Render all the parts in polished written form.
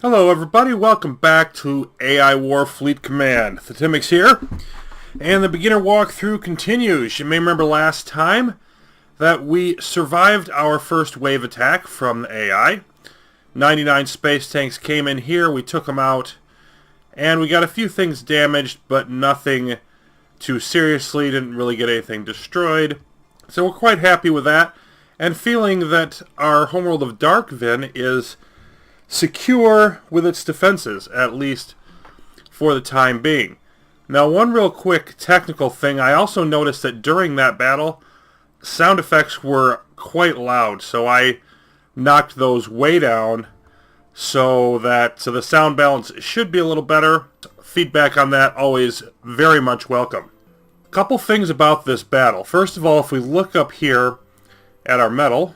Hello everybody, welcome back to AI War Fleet Command. Thetimix here, and the beginner walkthrough continues. You may remember last time that we survived our first wave attack from the AI. 99 space tanks came in here, we took them out, and we got a few things damaged, but nothing too seriously, didn't really get anything destroyed. So we're quite happy with that, and feeling that our homeworld of Darkvin is secure with its defenses, at least for the time being. Now, one real quick technical thing, I also noticed that during that battle, sound effects were quite loud, so I knocked those way down so the sound balance should be a little better. Feedback on that always very much welcome. A couple things about this battle. First of all, if we look up here at our metal,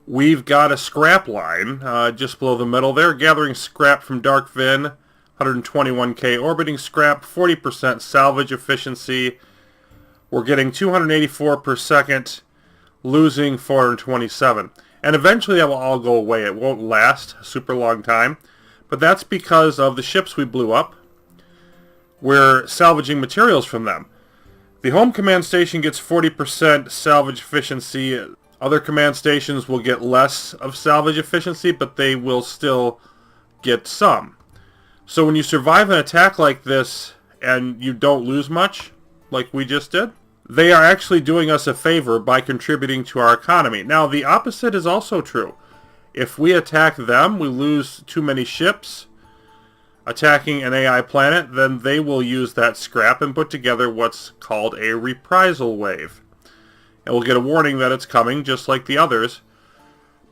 we've got a scrap line just below the middle there, gathering scrap from Darkvin, 121k orbiting scrap, 40% salvage efficiency. We're getting 284 per second, losing 427. And eventually that will all go away. It won't last a super long time, but that's because of the ships we blew up. We're salvaging materials from them. The home command station gets 40% salvage efficiency. Other command stations will get less of salvage efficiency, but they will still get some. So when you survive an attack like this and you don't lose much, like we just did, they are actually doing us a favor by contributing to our economy. Now, the opposite is also true. If we attack them, we lose too many ships attacking an AI planet, then they will use that scrap and put together what's called a reprisal wave. And we'll get a warning that it's coming, just like the others.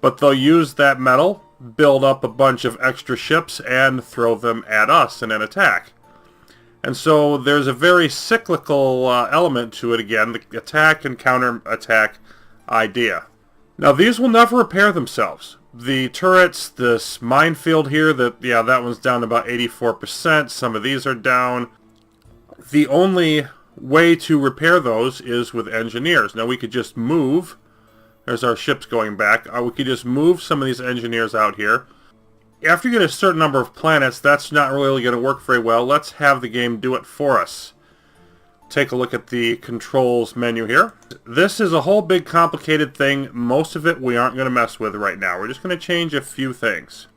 But they'll use that metal, build up a bunch of extra ships, and throw them at us in an attack. And so there's a very cyclical element to it again, the attack and counter-attack idea. Now these will never repair themselves. The turrets, this minefield here, that one's down to about 84%. Some of these are down. The only way to repair those is with engineers. Now we could just move. There's our ships going back. We could just move some of these engineers out here. After you get a certain number of planets, that's not really going to work very well. Let's have the game do it for us. Take a look at the controls menu here. This is a whole big complicated thing. Most of it we aren't going to mess with right now. We're just going to change a few things.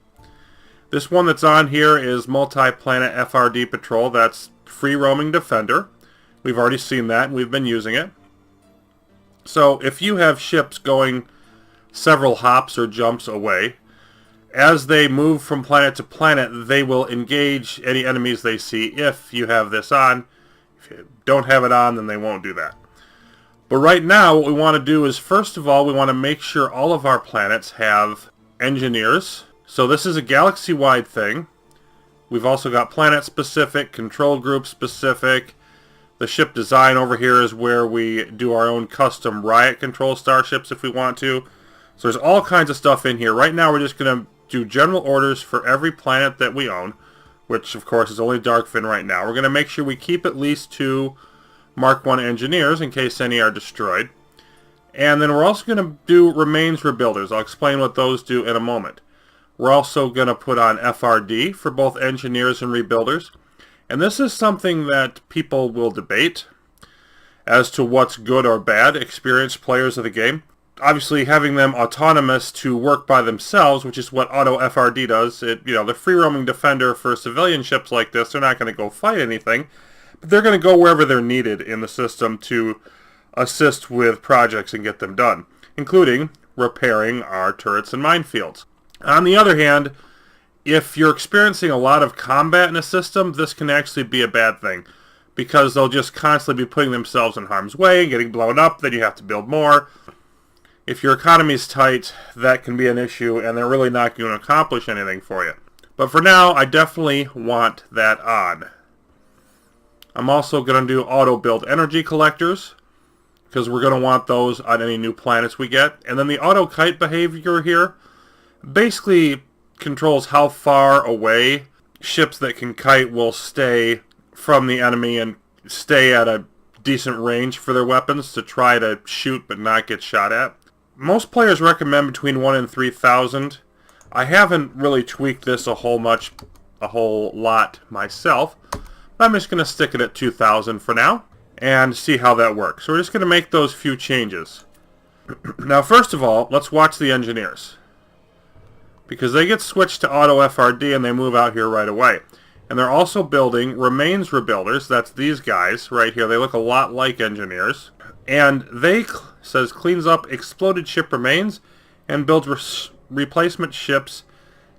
This one that's on here is multi-planet FRD patrol. That's free roaming defender. We've already seen that, and we've been using it. So if you have ships going several hops or jumps away, as they move from planet to planet, they will engage any enemies they see if you have this on. If you don't have it on, then they won't do that. But right now, what we want to do is, first of all, we want to make sure all of our planets have engineers. So this is a galaxy-wide thing. We've also got planet-specific, control group-specific. The ship design over here is where we do our own custom riot control starships if we want to. So there's all kinds of stuff in here. Right now we're just going to do general orders for every planet that we own, which of course is only Darkvin right now. We're going to make sure we keep at least 2 Mark 1 engineers in case any are destroyed. And then we're also going to do remains rebuilders. I'll explain what those do in a moment. We're also going to put on FRD for both engineers and rebuilders. And this is something that people will debate as to what's good or bad, experienced players of the game. Obviously, having them autonomous to work by themselves, which is what Auto FRD does. The free-roaming defender for civilian ships like this, they're not going to go fight anything, but they're going to go wherever they're needed in the system to assist with projects and get them done, including repairing our turrets and minefields. On the other hand, if you're experiencing a lot of combat in a system, this can actually be a bad thing, because they'll just constantly be putting themselves in harm's way and getting blown up, then you have to build more. If your economy's tight, that can be an issue, and they're really not going to accomplish anything for you. But for now, I definitely want that on. I'm also going to do auto-build energy collectors, because we're going to want those on any new planets we get. And then the auto-kite behavior here basically controls how far away ships that can kite will stay from the enemy and stay at a decent range for their weapons to try to shoot but not get shot at. Most players recommend between 1 and 3,000. I haven't really tweaked this a whole lot myself. I'm just going to stick it at 2,000 for now and see how that works. So we're just going to make those few changes. Now, first of all, let's watch the engineers, because they get switched to auto FRD and they move out here right away. And they're also building remains rebuilders. That's these guys right here. They look a lot like engineers. And they, says, cleans up exploded ship remains and builds replacement ships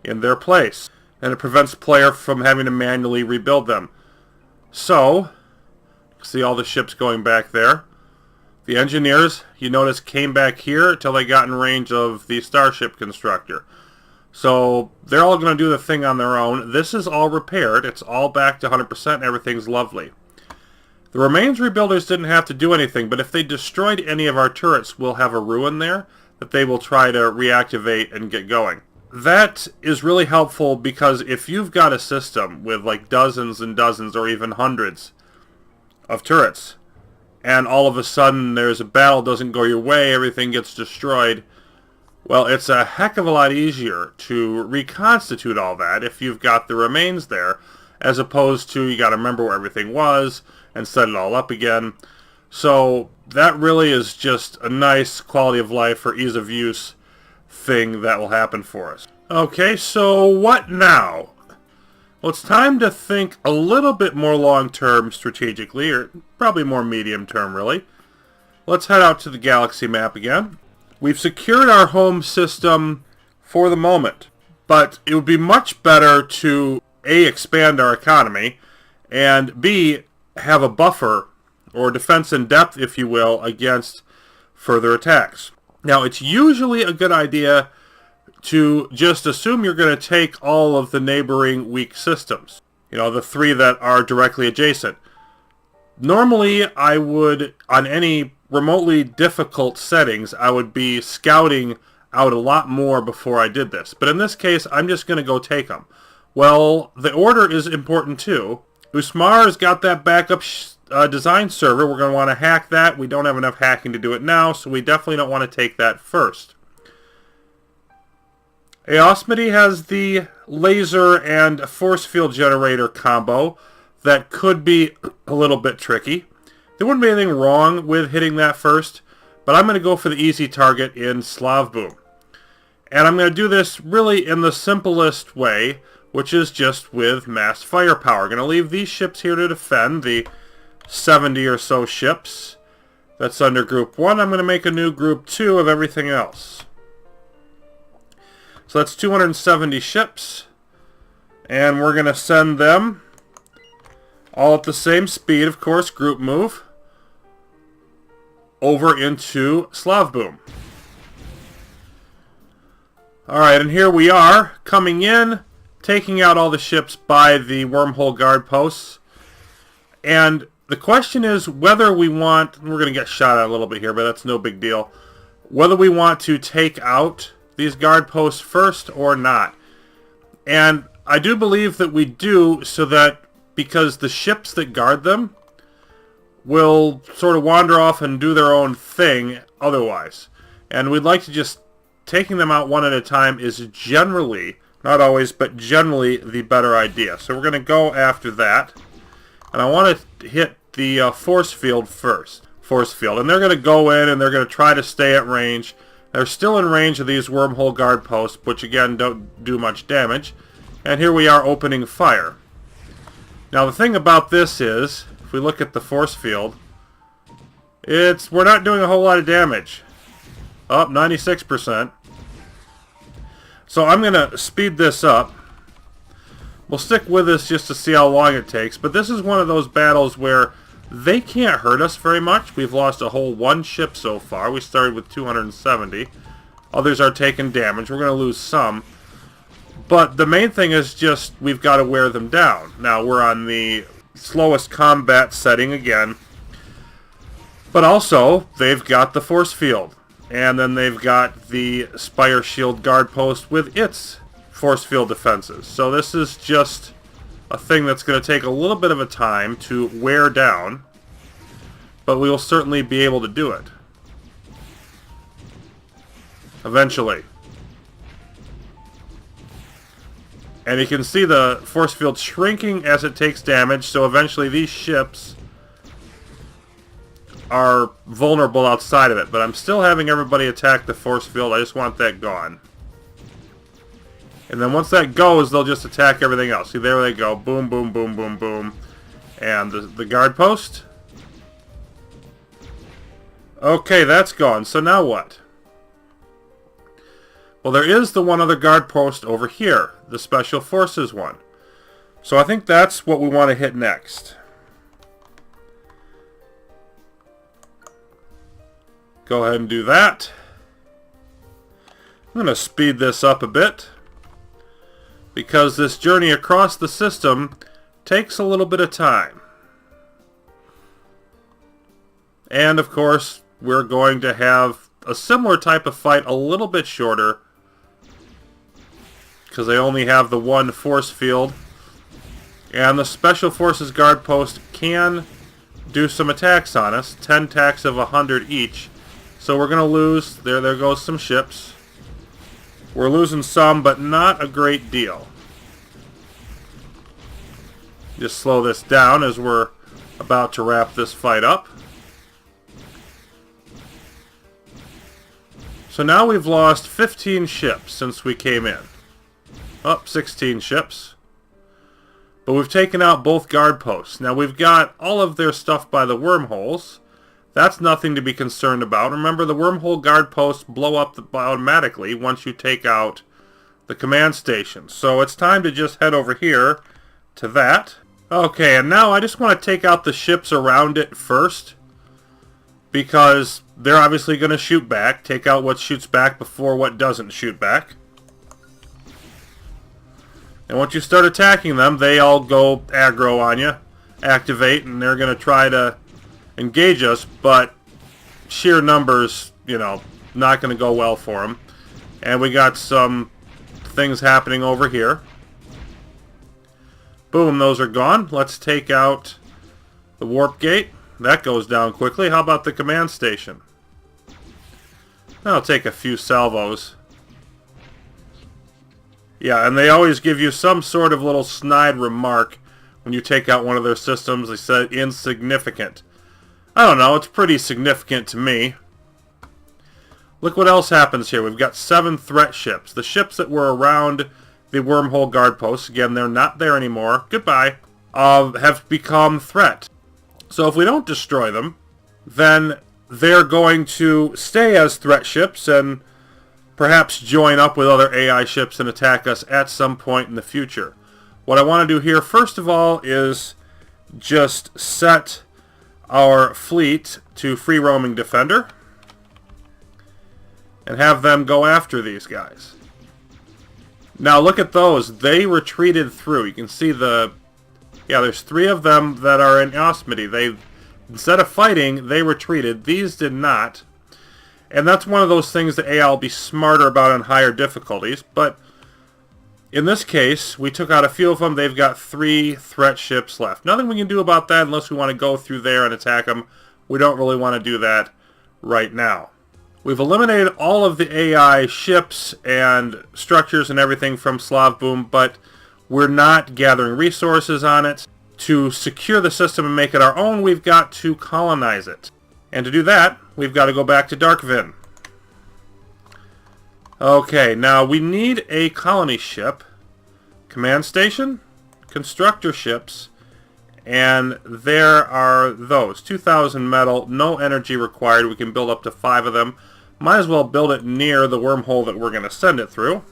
in their place. And it prevents player from having to manually rebuild them. So, see all the ships going back there. The engineers, you notice, came back here until they got in range of the starship constructor. So they're all going to do the thing on their own. This is all repaired. It's all back to 100%. Everything's lovely. The remains rebuilders didn't have to do anything, but if they destroyed any of our turrets, we'll have a ruin there that they will try to reactivate and get going. That is really helpful, because if you've got a system with like dozens and dozens or even hundreds of turrets, and all of a sudden there's a battle, doesn't go your way, everything gets destroyed, well, it's a heck of a lot easier to reconstitute all that if you've got the remains there, as opposed to you got to remember where everything was and set it all up again. So that really is just a nice quality of life or ease of use thing that will happen for us. Okay, so what now? Well, it's time to think a little bit more long-term strategically, or probably more medium-term, really. Let's head out to the galaxy map again. We've secured our home system for the moment, but it would be much better to A, expand our economy, and B, have a buffer, or defense in depth, if you will, against further attacks. Now, it's usually a good idea to just assume you're going to take all of the neighboring weak systems. You know, the three that are directly adjacent. Normally, I would, on any remotely difficult settings, I would be scouting out a lot more before I did this. But in this case, I'm just going to go take them. Well, the order is important too. Usmar has got that backup design server. We're going to want to hack that. We don't have enough hacking to do it now, so we definitely don't want to take that first. Aosmity has the laser and force field generator combo that could be a little bit tricky. There wouldn't be anything wrong with hitting that first, but I'm going to go for the easy target in Slavboom. And I'm going to do this really in the simplest way, which is just with mass firepower. Going to leave these ships here to defend, the 70 or so ships that's under Group 1. I'm going to make a new Group 2 of everything else. So that's 270 ships, and we're going to send them all at the same speed, of course, group move, over into Slavboom. Alright, and here we are, coming in, taking out all the ships by the wormhole guard posts. And the question is whether we want, we're going to get shot at a little bit here, but that's no big deal, whether we want to take out these guard posts first or not. And I do believe that we do, so that because the ships that guard them will sort of wander off and do their own thing otherwise. And we'd like to just, taking them out one at a time is generally, not always, but generally the better idea. So we're going to go after that. And I want to hit the force field first. Force field. And they're going to go in and they're going to try to stay at range. They're still in range of these wormhole guard posts, which again don't do much damage. And here we are opening fire. Now the thing about this is, if we look at the force field, we're not doing a whole lot of damage. Up 96%. So I'm going to speed this up. We'll stick with this just to see how long it takes. But this is one of those battles where they can't hurt us very much. We've lost a whole one ship so far. We started with 270. Others are taking damage. We're going to lose some. But the main thing is just we've got to wear them down. Now we're on the slowest combat setting again. But also, they've got the force field. And then they've got the Spire Shield guard post with its force field defenses. So this is just a thing that's going to take a little bit of a time to wear down. But we will certainly be able to do it. Eventually. And you can see the force field shrinking as it takes damage, so eventually these ships are vulnerable outside of it. But I'm still having everybody attack the force field. I just want that gone. And then once that goes, they'll just attack everything else. See, there they go. Boom, boom, boom, boom, boom. And the guard post. Okay, that's gone. So now what? Well, there is the one other guard post over here, the Special Forces one. So I think that's what we want to hit next. Go ahead and do that. I'm going to speed this up a bit, because this journey across the system takes a little bit of time. And of course, we're going to have a similar type of fight, a little bit shorter, because they only have the one force field. And the Special Forces Guard Post can do some attacks on us, 10 attacks of 100 each. So we're going to lose, there goes some ships. We're losing some, but not a great deal. Just slow this down as we're about to wrap this fight up. So now we've lost 15 ships since we came in. Up 16 ships. But we've taken out both guard posts. Now we've got all of their stuff by the wormholes. That's nothing to be concerned about. Remember, the wormhole guard posts blow up automatically once you take out the command station. So it's time to just head over here to that. Okay, and now I just want to take out the ships around it first, because they're obviously going to shoot back. Take out what shoots back before what doesn't shoot back. And once you start attacking them, they all go aggro on you, activate, and they're going to try to engage us, but sheer numbers, you know, not going to go well for them. And we got some things happening over here. Boom, those are gone. Let's take out the warp gate. That goes down quickly. How about the command station? That'll take a few salvos. Yeah, and they always give you some sort of little snide remark when you take out one of their systems. They said insignificant. I don't know, it's pretty significant to me. Look what else happens here. We've got 7 threat ships. The ships that were around the wormhole guard posts, again, they're not there anymore. Goodbye. Have become threat. So if we don't destroy them, then they're going to stay as threat ships and perhaps join up with other AI ships and attack us at some point in the future. What I want to do here, first of all, is just set our fleet to free roaming defender and have them go after these guys. Now look at those. They retreated through. You can see there's 3 of them that are in Osmody. They, instead of fighting, they retreated. These did not. And that's one of those things that AI will be smarter about on higher difficulties. But in this case, we took out a few of them. They've got 3 threat ships left. Nothing we can do about that unless we want to go through there and attack them. We don't really want to do that right now. We've eliminated all of the AI ships and structures and everything from Slavboom, but we're not gathering resources on it. To secure the system and make it our own, we've got to colonize it. And to do that, we've got to go back to Darkvin. Okay, now we need a colony ship, command station, constructor ships, and there are those. 2,000 metal, no energy required. We can build up to 5 of them. Might as well build it near the wormhole that we're going to send it through.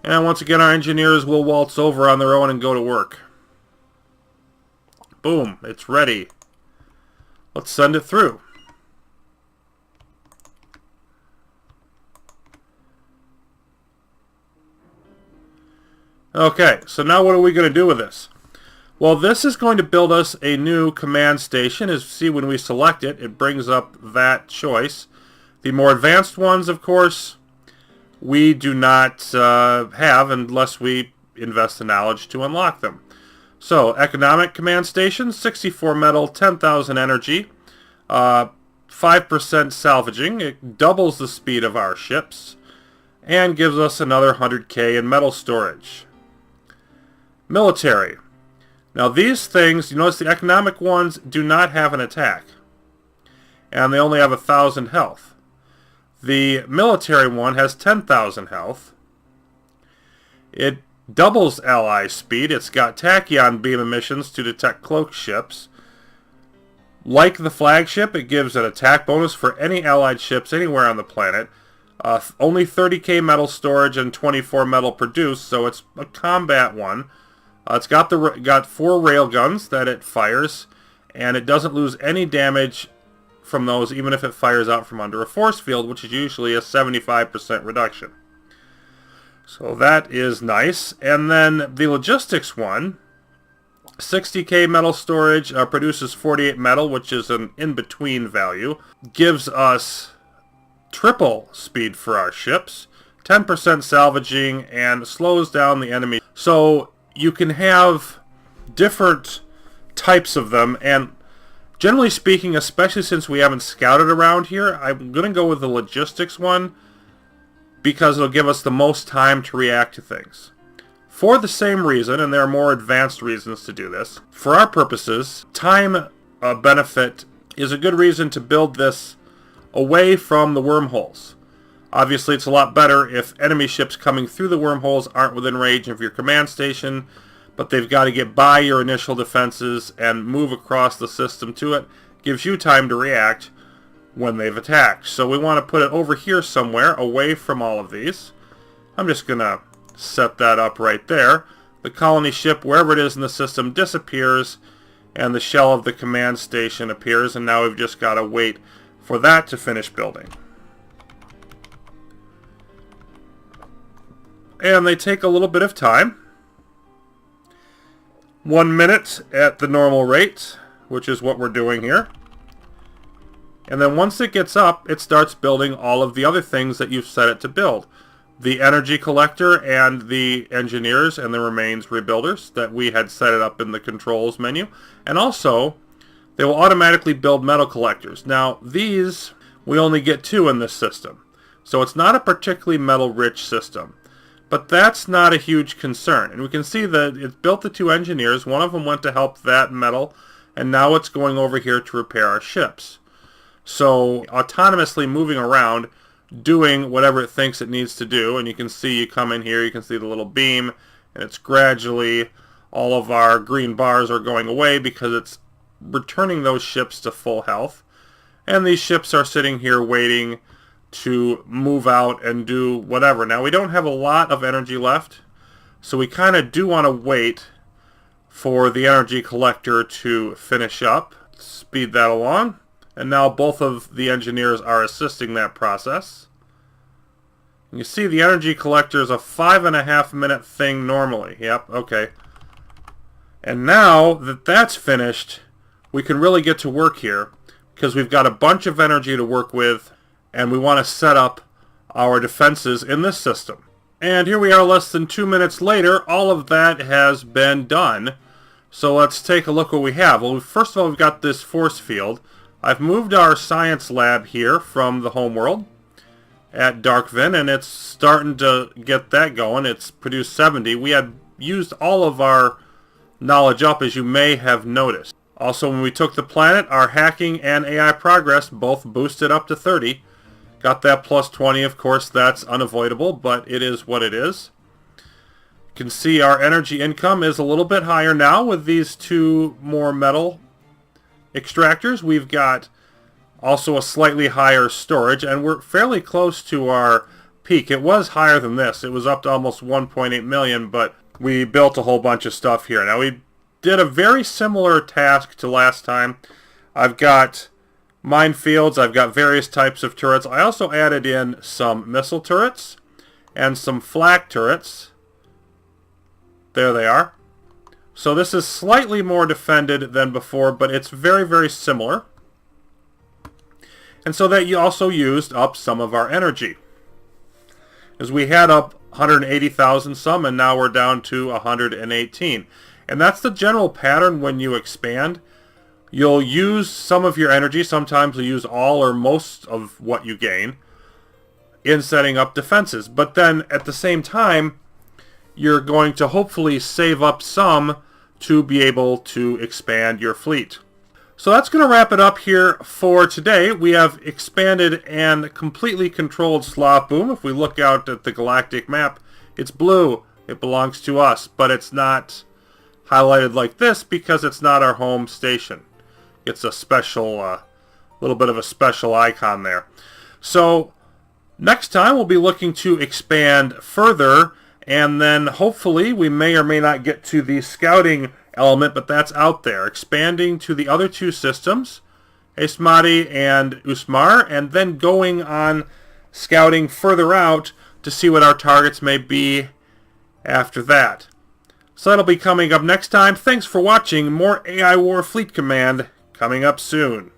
And once again, our engineers will waltz over on their own and go to work. Boom, it's ready. Let's send it through. Okay, so now what are we going to do with this? Well, this is going to build us a new command station. As you see, when we select it, it brings up that choice. The more advanced ones, of course, we do not have unless we invest the knowledge to unlock them. So, economic command station, 64 metal, 10,000 energy, 5% salvaging. It doubles the speed of our ships. and gives us another 100k in metal storage. Military. Now these things, you notice the economic ones do not have an attack, and they only have 1,000 health. The military one has 10,000 health. It doubles ally speed. It's got tachyon beam emissions to detect cloaked ships. Like the flagship, it gives an attack bonus for any allied ships anywhere on the planet. Only 30k metal storage and 24 metal produced, so it's a combat one. It's got 4 railguns that it fires, and it doesn't lose any damage from those even if it fires out from under a force field, which is usually a 75% reduction. So that is nice. And then the logistics one, 60k metal storage, produces 48 metal, which is an in-between value. Gives us triple speed for our ships, 10% salvaging, and slows down the enemy. So you can have different types of them, and generally speaking, especially since we haven't scouted around here, I'm going to go with the logistics one because it'll give us the most time to react to things. For the same reason, and there are more advanced reasons to do this, for our purposes, time benefit is a good reason to build this away from the wormholes. Obviously, it's a lot better if enemy ships coming through the wormholes aren't within range of your command station, but they've got to get by your initial defenses and move across the system to it. Gives you time to react when they've attacked. So we want to put it over here somewhere, away from all of these. I'm just going to set that up right there. The colony ship, wherever it is in the system, disappears, and the shell of the command station appears, and now we've just got to wait for that to finish building. And they take a little bit of time. 1 minute at the normal rate, which is what we're doing here. And then once it gets up, it starts building all of the other things that you've set it to build. The energy collector and the engineers and the remains rebuilders that we had set it up in the controls menu. And also, they will automatically build metal collectors. Now, these, we only get 2 in this system. So it's not a particularly metal-rich system. But that's not a huge concern. And we can see that it built the 2 engineers. One of them went to help that metal, and now it's going over here to repair our ships. So autonomously moving around, doing whatever it thinks it needs to do. And you can see, you come in here, you can see the little beam, and it's gradually, all of our green bars are going away because it's returning those ships to full health. And these ships are sitting here waiting to move out and do whatever. Now, we don't have a lot of energy left, so we kind of do want to wait for the energy collector to finish up. Speed that along. And now both of the engineers are assisting that process. You see the energy collector is a 5.5 minute thing normally. Yep, okay. And now that that's finished, we can really get to work here because we've got a bunch of energy to work with, and we want to set up our defenses in this system. And here we are less than 2 minutes later. All of that has been done. So let's take a look what we have. Well, first of all, we've got this force field. I've moved our science lab here from the homeworld at Darkvin, and it's starting to get that going. It's produced 70. We had used all of our knowledge up, as you may have noticed. Also, when we took the planet, our hacking and AI progress both boosted up to 30. Got that plus 20, of course, that's unavoidable, but it is what it is. You can see our energy income is a little bit higher now with these 2 more metal extractors. We've got also a slightly higher storage, and we're fairly close to our peak. It was higher than this. It was up to almost 1.8 million, but we built a whole bunch of stuff here. Now, we did a very similar task to last time. I've got minefields. I've got various types of turrets. I also added in some missile turrets and some flak turrets. There they are. So this is slightly more defended than before, but it's very, very similar. And so that you also used up some of our energy. As we had up 180,000 some, and now we're down to 118. And that's the general pattern when you expand. You'll use some of your energy. Sometimes you'll use all or most of what you gain. in setting up defenses. But then at the same time, you're going to hopefully save up some to be able to expand your fleet. So that's going to wrap it up here for today. We have expanded and completely controlled Sloth Boom. If we look out at the galactic map, it's blue. It belongs to us, but it's not highlighted like this because it's not our home station. It's a special, little bit of a special icon there. So next time we'll be looking to expand further, and then hopefully we may or may not get to the scouting element, but that's out there. Expanding to the other two systems, Esmati and Usmar, and then going on scouting further out to see what our targets may be after that. So that'll be coming up next time. Thanks for watching. More AI War Fleet Command coming up soon.